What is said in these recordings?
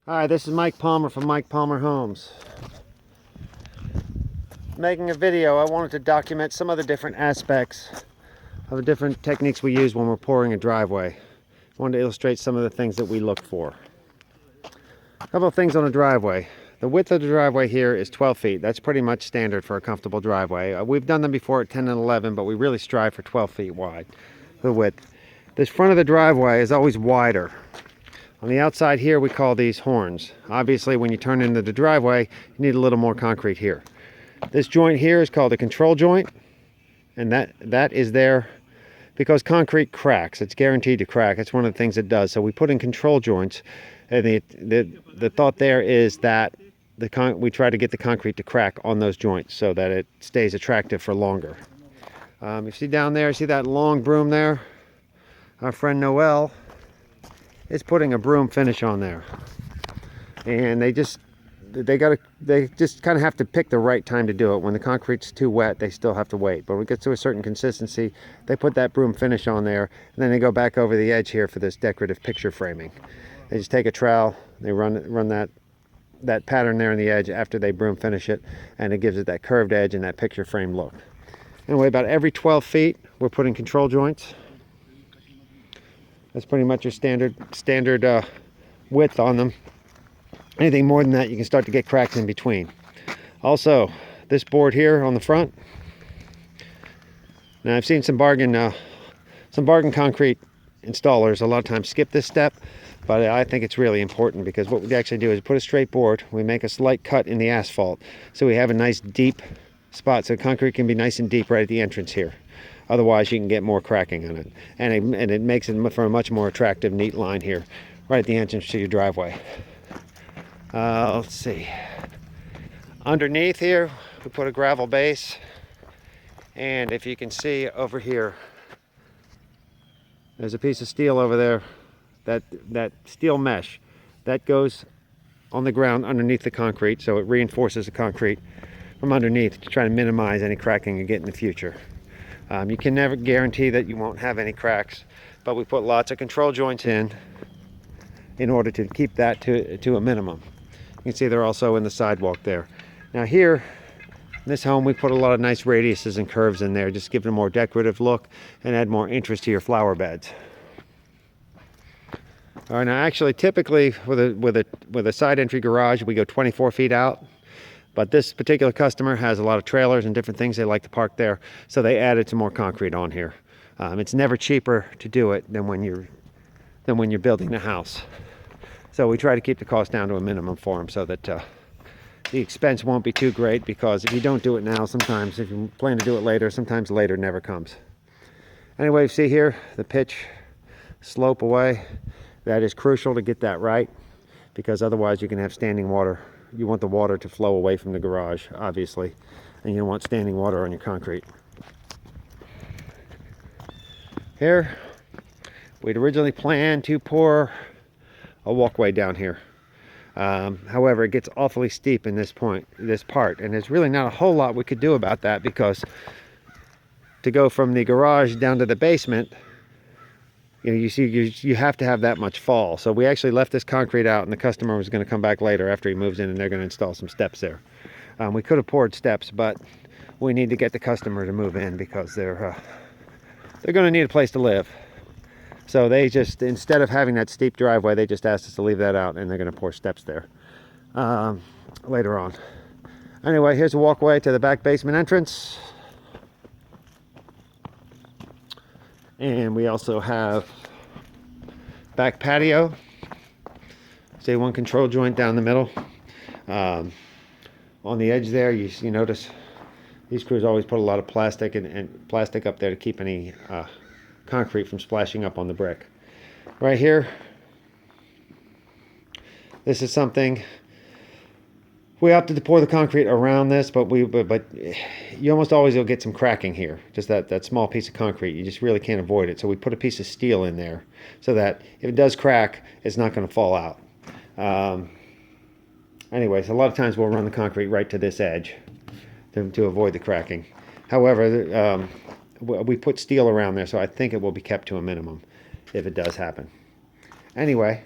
Hi, this is Mike Palmer from Mike Palmer Homes. Making a video, I wanted to document some of the different aspects of the different techniques we use when we're pouring a driveway. I wanted to illustrate some of the things that we look for. A couple of things on a driveway. The width of the driveway here is 12 feet. That's pretty much standard for a comfortable driveway. We've done them before at 10 and 11, but we really strive for 12 feet wide, the width. This front of the driveway is always wider. On the outside here, we call these horns. Obviously, when you turn into the driveway, you need a little more concrete here. This joint here is called a control joint, and that is there because concrete cracks. It's guaranteed to crack. It's one of the things it does. So we put in control joints, and the thought there is that we try to get the concrete to crack on those joints so that it stays attractive for longer. You see down there, see that long broom there? Our friend Noel is putting a broom finish on there, and they just kind of have to pick the right time to do it. When the concrete's too wet, they still have to wait, but when it gets to a certain consistency, they put that broom finish on there, and then they go back over the edge here for this decorative picture framing. They just take a trowel, they run that pattern there on the edge after they broom finish it, and it gives it that curved edge and that picture frame look. Anyway, about every 12 feet we're putting control joints. That's pretty much your standard width on them. Anything more than that, you can start to get cracks in between. Also, this board here on the front. Now, I've seen some bargain concrete installers a lot of times skip this step, but I think it's really important because what we actually do is put a straight board. We make a slight cut in the asphalt, so we have a nice deep spot, so concrete can be nice and deep right at the entrance here. Otherwise, you can get more cracking on it, and it makes it for a much more attractive, neat line here, right at the entrance to your driveway. Let's see. Underneath here, we put a gravel base, and if you can see over here, there's a piece of steel over there. That steel mesh that goes on the ground underneath the concrete, so it reinforces the concrete from underneath to try to minimize any cracking you get in the future. You can never guarantee that you won't have any cracks, but we put lots of control joints in order to keep that to a minimum. You can see they're also in the sidewalk there. Now here, in this home, we put a lot of nice radiuses and curves in there, just give it a more decorative look and add more interest to your flower beds. All right, now actually typically with a side entry garage, we go 24 feet out. But this particular customer has a lot of trailers and different things they like to park there, so they added some more concrete on here. It's never cheaper to do it than when you're building a house. So we try to keep the cost down to a minimum for them so that the expense won't be too great, because if you don't do it now, sometimes if you plan to do it later, sometimes later never comes. Anyway, you see here the pitch slope away. That is crucial to get that right, because otherwise you can have standing water. You want the water to flow away from the garage, obviously, and you don't want standing water on your concrete. Here, we'd originally planned to pour a walkway down here. However, it gets awfully steep in this part, and there's really not a whole lot we could do about that, because to go from the garage down to the basement, you have to have that much fall. So we actually left this concrete out, and the customer was going to come back later after he moves in, and they're going to install some steps there. We could have poured steps, but we need to get the customer to move in because they're going to need a place to live. So they just, instead of having that steep driveway, they just asked us to leave that out, and they're going to pour steps there later on. Anyway, here's a walkway to the back basement entrance. And we also have back patio. Say one control joint down the middle. On the edge there, you notice these crews always put a lot of plastic and plastic up there to keep any concrete from splashing up on the brick. Right here, this is something we opted to pour the concrete around this, but you almost always will get some cracking here. Just that small piece of concrete, you just really can't avoid it. So we put a piece of steel in there so that if it does crack, it's not going to fall out. Anyways, a lot of times we'll run the concrete right to this edge to avoid the cracking. However, we put steel around there, so I think it will be kept to a minimum if it does happen. Anyway,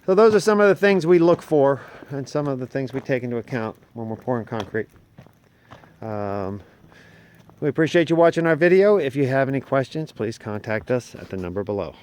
So those are some of the things we look for and some of the things we take into account when we're pouring concrete. We appreciate you watching our video. If you have any questions, please contact us at the number below.